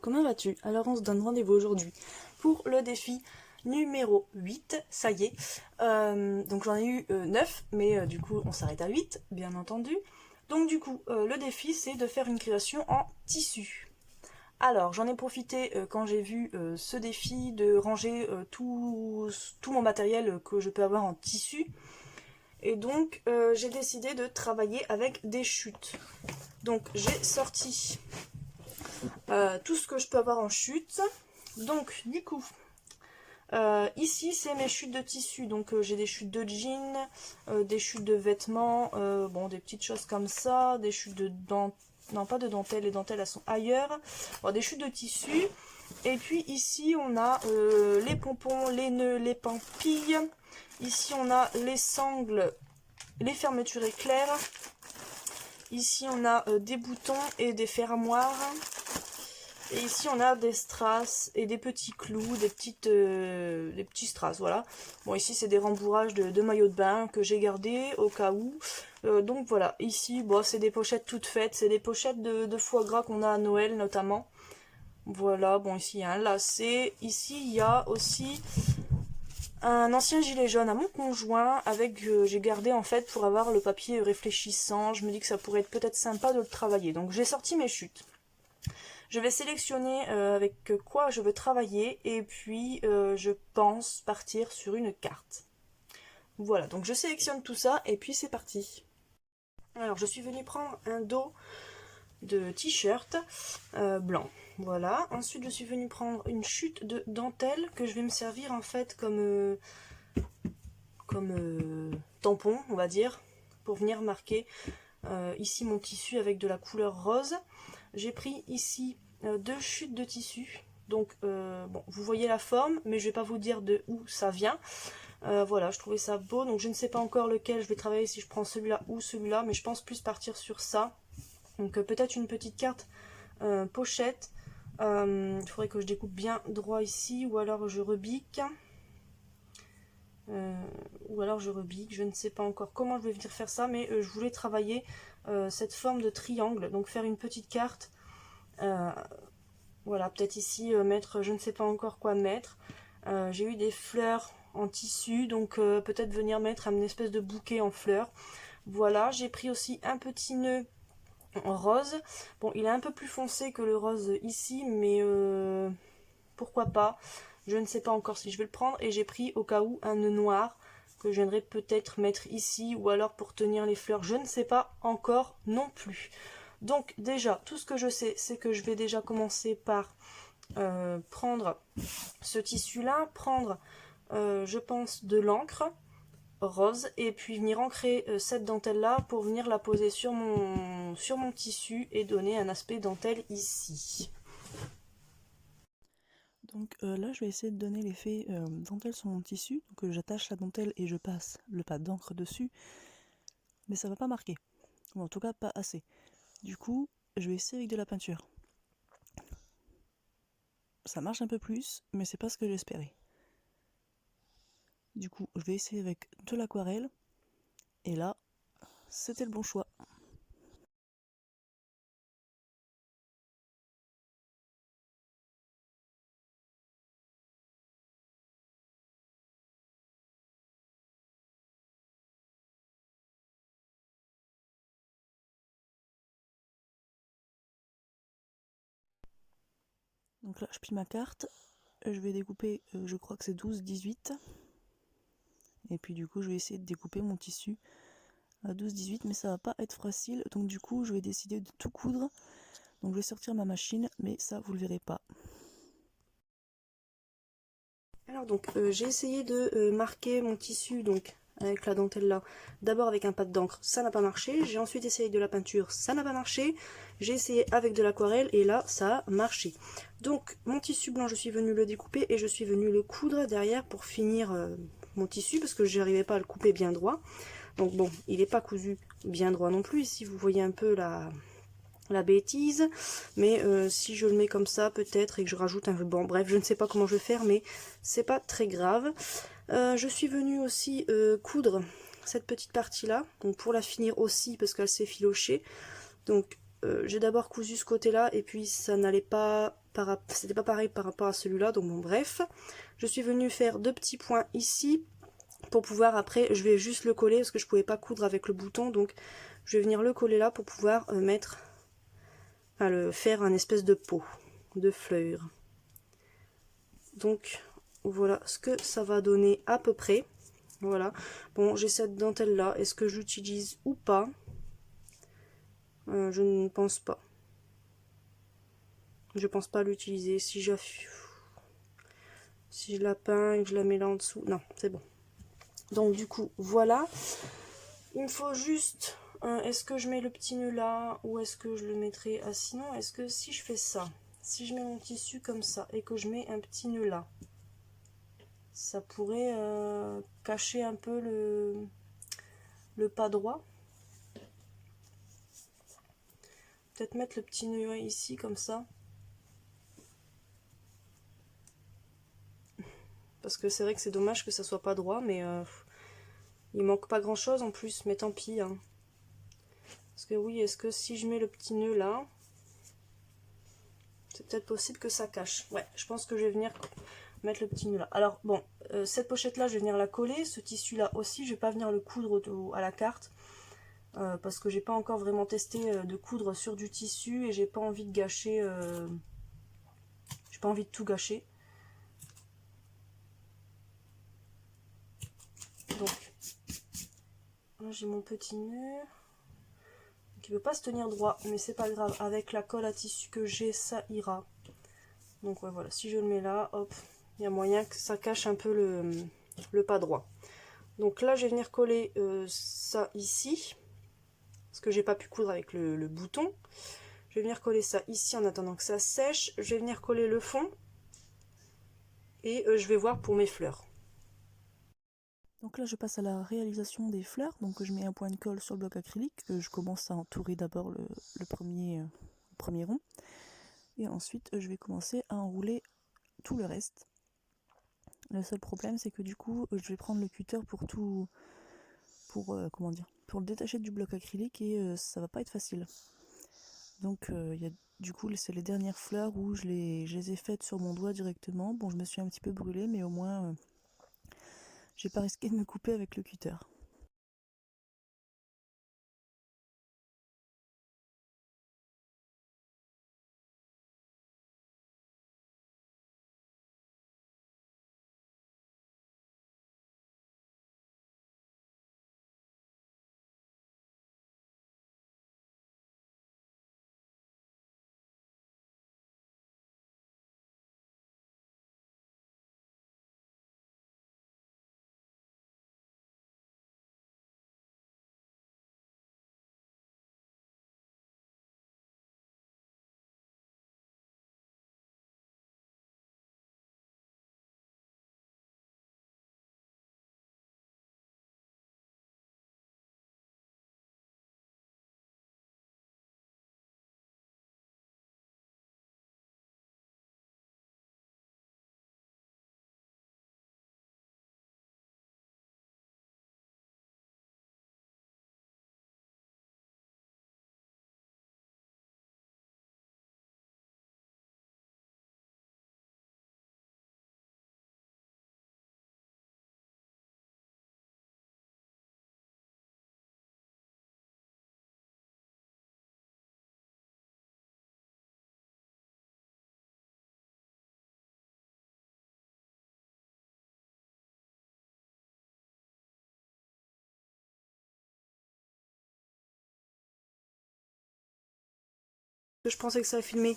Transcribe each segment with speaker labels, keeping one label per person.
Speaker 1: comment vas-tu? Alors on se donne rendez-vous aujourd'hui pour le défi numéro 8, ça y est. Donc j'en ai eu 9, mais du coup on s'arrête à 8, bien entendu. Donc du coup, le défi c'est de faire une création en tissu. Alors j'en ai profité quand j'ai vu ce défi de ranger tout mon matériel que je peux avoir en tissu. Et donc j'ai décidé de travailler avec des chutes. Donc j'ai sorti tout ce que je peux avoir en chute. Donc du coup, ici c'est mes chutes de tissu. Donc j'ai des chutes de jeans, des chutes de vêtements, bon des petites choses comme ça, des chutes de dentelle, non pas de dentelle, les dentelles elles sont ailleurs. Bon, des chutes de tissu. Et puis ici on a les pompons, les nœuds, les pampilles. Ici on a les sangles, les fermetures éclairs. Ici on a des boutons et des fermoirs. Et ici on a des strass et des petits clous, des petits strass, voilà. Bon ici c'est des rembourrages de maillots de bain que j'ai gardés au cas où. Donc voilà, ici bon, c'est des pochettes toutes faites, c'est des pochettes de foie gras qu'on a à Noël notamment. Voilà, bon ici il y a un lacet, ici il y a aussi un ancien gilet jaune à mon conjoint avec j'ai gardé en fait pour avoir le papier réfléchissant. Je me dis que ça pourrait être peut-être sympa de le travailler, donc j'ai sorti mes chutes. Je vais sélectionner avec quoi je veux travailler et puis je pense partir sur une carte. Voilà, donc je sélectionne tout ça et puis c'est parti. Alors je suis venue prendre un dos de t-shirt blanc. Voilà, ensuite je suis venue prendre une chute de dentelle que je vais me servir en fait comme tampon, on va dire, pour venir marquer ici mon tissu avec de la couleur rose. J'ai pris ici deux chutes de tissu. Donc bon, vous voyez la forme, mais je vais pas vous dire de où ça vient. Voilà, je trouvais ça beau, donc je ne sais pas encore lequel je vais travailler, si je prends celui-là ou celui-là, mais je pense plus partir sur ça. Donc peut-être une petite carte pochette. Il faudrait que je découpe bien droit ici, ou alors je rebique. Je ne sais pas encore comment je vais venir faire ça, mais je voulais travailler cette forme de triangle, donc faire une petite carte. Voilà, peut-être ici mettre, je ne sais pas encore quoi mettre. J'ai eu des fleurs en tissu, donc peut-être venir mettre une espèce de bouquet en fleurs. Voilà, j'ai pris aussi un petit nœud en rose. Bon, il est un peu plus foncé que le rose ici, mais pourquoi pas. Je ne sais pas encore si je vais le prendre. Et j'ai pris au cas où un nœud noir que je viendrai peut-être mettre ici, ou alors pour tenir les fleurs, je ne sais pas encore non plus. Donc déjà, tout ce que je sais, c'est que je vais déjà commencer par prendre ce tissu-là, prendre, je pense, de l'encre rose, et puis venir ancrer cette dentelle-là pour venir la poser sur mon tissu et donner un aspect dentelle ici.
Speaker 2: Donc là, je vais essayer de donner l'effet dentelle sur mon tissu. Donc j'attache la dentelle et je passe le pad d'encre dessus. Mais ça va pas marquer. Ou en tout cas, pas assez. Du coup, je vais essayer avec de la peinture. Ça marche un peu plus, mais c'est pas ce que j'espérais. Du coup, je vais essayer avec de l'aquarelle. Et là, c'était le bon choix. Donc là, je plie ma carte. Je vais découper, je crois que c'est 12-18. Et puis du coup, je vais essayer de découper mon tissu à 12-18, mais ça va pas être facile. Donc du coup, je vais décider de tout coudre. Donc je vais sortir ma machine, mais ça, vous le verrez pas.
Speaker 1: Alors donc j'ai essayé de marquer mon tissu donc avec la dentelle là, d'abord avec un pad d'encre, ça n'a pas marché. J'ai ensuite essayé de la peinture, ça n'a pas marché. J'ai essayé avec de l'aquarelle et là ça a marché. Donc mon tissu blanc, je suis venue le découper et je suis venue le coudre derrière pour finir mon tissu parce que je n'arrivais pas à le couper bien droit. Donc bon, il n'est pas cousu bien droit non plus. Ici vous voyez un peu la bêtise, mais si je le mets comme ça peut-être et que je rajoute un ruban, bref je ne sais pas comment je vais faire, mais c'est pas très grave. Je suis venue aussi coudre cette petite partie là, donc pour la finir aussi parce qu'elle s'est filochée. Donc j'ai d'abord cousu ce côté là et puis ça n'allait pas c'était pas pareil par rapport à celui-là, donc bon bref. Je suis venue faire 2 petits points ici pour pouvoir après, je vais juste le coller parce que je pouvais pas coudre avec le bouton, donc je vais venir le coller là pour pouvoir faire un espèce de pot, de fleur. Donc voilà ce que ça va donner à peu près. Voilà. Bon, j'ai cette dentelle là. Est-ce que j'utilise ou pas? Je ne pense pas. Je pense pas l'utiliser. Si je la peins et que je la mets là en dessous. Non, c'est bon. Donc du coup, voilà. Il me faut juste... est-ce que je mets le petit nœud là ou est-ce que je le mettrai... Ah sinon, est-ce que si je fais ça, si je mets mon tissu comme ça et que je mets un petit nœud là, ça pourrait cacher un peu le pas droit. Peut-être mettre le petit nœud ici comme ça. Parce que c'est vrai que c'est dommage que ça soit pas droit, mais il manque pas grand chose en plus, mais tant pis. Hein. Parce que oui, est-ce que si je mets le petit nœud là, c'est peut-être possible que ça cache. Ouais, je pense que je vais venir mettre le petit nœud là. Alors bon, cette pochette là, je vais venir la coller. Ce tissu là aussi, je vais pas venir le coudre à la carte. Parce que j'ai pas encore vraiment testé de coudre sur du tissu et j'ai pas envie de gâcher. J'ai pas envie de tout gâcher. Donc là j'ai mon petit nœud qui veut pas se tenir droit, mais c'est pas grave, avec la colle à tissu que j'ai ça ira. Donc ouais, voilà, si je le mets là, hop, il y a moyen que ça cache un peu le pas droit. Donc là je vais venir coller ça ici, parce que j'ai pas pu coudre avec le bouton. Je vais venir coller ça ici en attendant que ça sèche. Je vais venir coller le fond et je vais voir pour mes fleurs.
Speaker 2: Donc là je passe à la réalisation des fleurs, donc je mets un point de colle sur le bloc acrylique, je commence à entourer d'abord le premier rond, et ensuite je vais commencer à enrouler tout le reste. Le seul problème c'est que du coup je vais prendre le cutter pour le détacher du bloc acrylique et ça va pas être facile. Donc du coup c'est les dernières fleurs où je les ai faites sur mon doigt directement. Bon, je me suis un petit peu brûlée, mais au moins j'ai pas risqué de me couper avec le cutter.
Speaker 1: Je pensais que ça filmait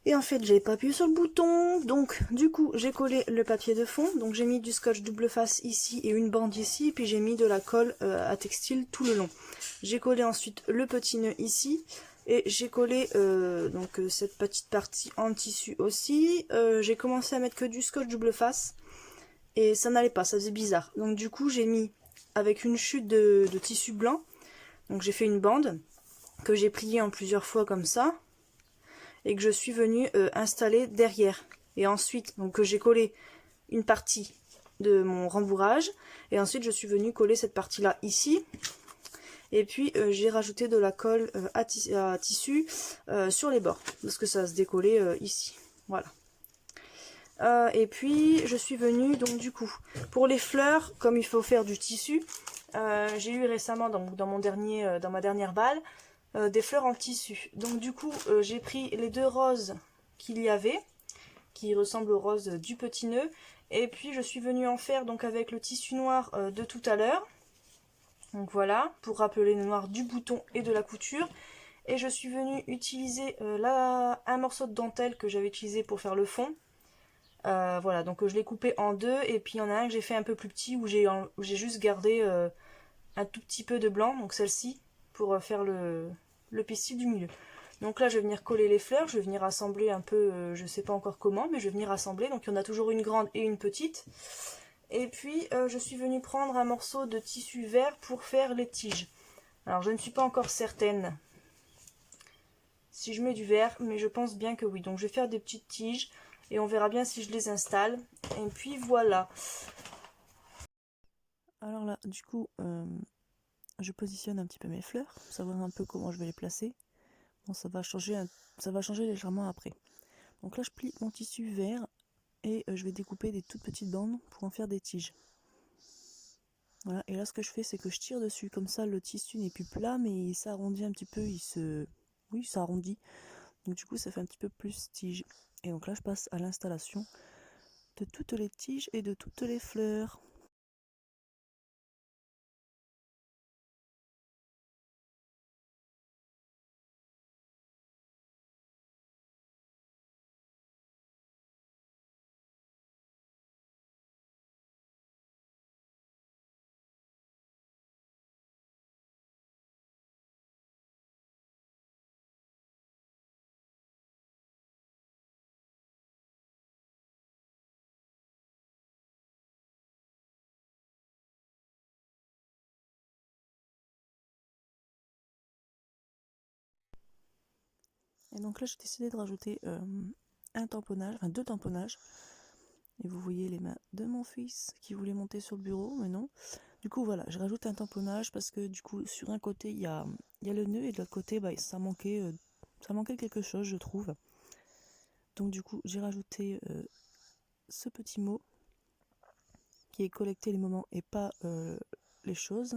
Speaker 1: et en fait j'avais pas appuyé sur le bouton, donc du coup j'ai collé le papier de fond, donc j'ai mis du scotch double face ici et une bande ici, et puis j'ai mis de la colle à textile tout le long. J'ai collé ensuite le petit nœud ici et j'ai collé cette petite partie en tissu aussi. J'ai commencé à mettre que du scotch double face et ça n'allait pas, ça faisait bizarre, donc du coup j'ai mis avec une chute de tissu blanc, donc j'ai fait une bande que j'ai plié en plusieurs fois comme ça et que je suis venue installer derrière, et ensuite donc que j'ai collé une partie de mon rembourrage et ensuite je suis venue coller cette partie là ici Et puis j'ai rajouté de la colle à tissu sur les bords, parce que ça va se décoller ici. Voilà. Et puis je suis venue donc du coup pour les fleurs, comme il faut faire du tissu, j'ai eu récemment dans ma dernière balle des fleurs en tissu. Donc du coup j'ai pris les 2 roses qu'il y avait, qui ressemblent aux roses du petit nœud, et puis je suis venue en faire donc avec le tissu noir de tout à l'heure. Donc voilà, pour rappeler le noir du bouton et de la couture. Et je suis venue utiliser un morceau de dentelle que j'avais utilisé pour faire le fond. Voilà, donc je l'ai coupé en 2, et puis il y en a un que j'ai fait un peu plus petit où j'ai juste gardé un tout petit peu de blanc, donc celle-ci, pour faire le pistil du milieu. Donc là je vais venir coller les fleurs, je vais venir assembler un peu, je sais pas encore comment, mais je vais venir assembler. Donc il y en a toujours une grande et une petite. Et puis je suis venue prendre un morceau de tissu vert pour faire les tiges. Alors je ne suis pas encore certaine si je mets du vert, mais je pense bien que oui. Donc je vais faire des petites tiges et on verra bien si je les installe. Et puis voilà.
Speaker 2: Alors là, du coup, je positionne un petit peu mes fleurs, pour savoir un peu comment je vais les placer. Bon, ça va changer légèrement après. Donc là, je plie mon tissu vert et je vais découper des toutes petites bandes pour en faire des tiges. Voilà, et là ce que je fais, c'est que je tire dessus, comme ça le tissu n'est plus plat, mais il s'arrondit un petit peu, il s'arrondit. Donc du coup ça fait un petit peu plus tige. Et donc là je passe à l'installation de toutes les tiges et de toutes les fleurs. Et donc là j'ai décidé de rajouter un tamponnage, enfin 2 tamponnages. Et vous voyez les mains de mon fils qui voulait monter sur le bureau, mais non. Du coup voilà, je rajoute un tamponnage parce que du coup sur un côté il y a le nœud et de l'autre côté ça manquait quelque chose, je trouve. Donc du coup j'ai rajouté ce petit mot qui est collecter les moments et pas les choses.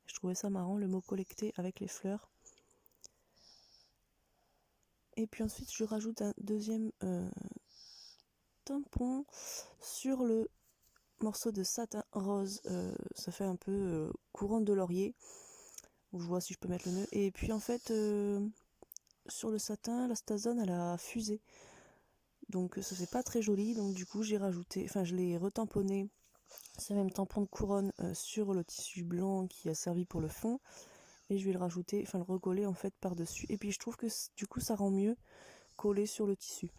Speaker 2: Je trouvais ça marrant, le mot collecter avec les fleurs. Et puis ensuite je rajoute un deuxième tampon sur le morceau de satin rose. Ça fait un peu couronne de laurier. Je vois si je peux mettre le nœud. Et puis en fait sur le satin, la stazone elle a fusé. Donc ça c'est pas très joli. Donc du coup j'ai rajouté, enfin je l'ai retamponné, ce même tampon de couronne sur le tissu blanc qui a servi pour le fond. Et je vais le rajouter, enfin le recoller en fait par dessus. Et puis je trouve que du coup ça rend mieux collé sur le tissu.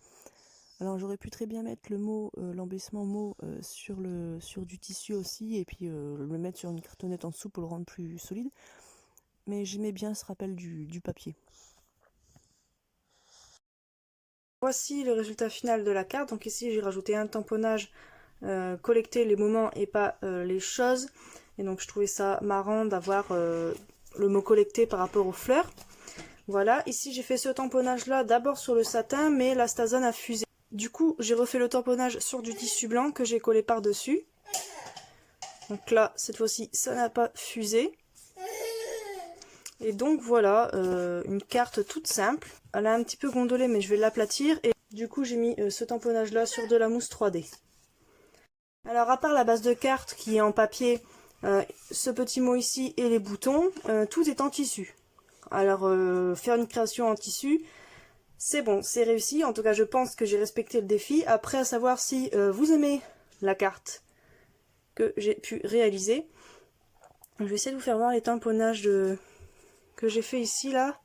Speaker 2: Alors j'aurais pu très bien mettre le mot, l'embellissement mot sur du tissu aussi, et puis le mettre sur une cartonnette en dessous pour le rendre plus solide. Mais j'aimais bien ce rappel du papier.
Speaker 1: Voici le résultat final de la carte. Donc ici j'ai rajouté un tamponnage, collecter les moments et pas les choses. Et donc je trouvais ça marrant d'avoir le mot collecter par rapport aux fleurs. Voilà, ici j'ai fait ce tamponnage là d'abord sur le satin, mais la stazone a fusé. Du coup j'ai refait le tamponnage sur du tissu blanc que j'ai collé par dessus. Donc là cette fois-ci ça n'a pas fusé. Et donc voilà, une carte toute simple. Elle a un petit peu gondolé mais je vais l'aplatir. Et du coup j'ai mis ce tamponnage là sur de la mousse 3D. Alors à part la base de carte qui est en papier, ce petit mot ici et les boutons, tout est en tissu. Alors faire une création en tissu, c'est bon, c'est réussi. En tout cas je pense que j'ai respecté le défi. Après à savoir si vous aimez la carte que j'ai pu réaliser. Je vais essayer de vous faire voir les tamponnages que j'ai fait ici là,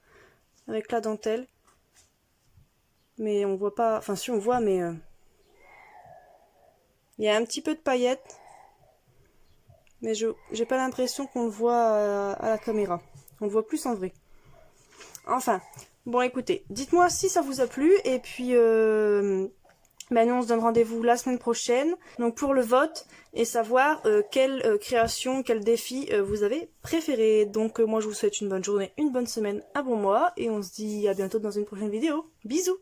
Speaker 1: avec la dentelle. Mais on voit pas, enfin si on voit, mais il y a un petit peu de paillettes. Mais j'ai pas l'impression qu'on le voit à la caméra. On le voit plus en vrai. Enfin, bon écoutez, dites-moi si ça vous a plu. Et puis nous on se donne rendez-vous la semaine prochaine, donc pour le vote, et savoir quelle création, quel défi vous avez préféré. Donc moi je vous souhaite une bonne journée, une bonne semaine, un bon mois, et on se dit à bientôt dans une prochaine vidéo. Bisous!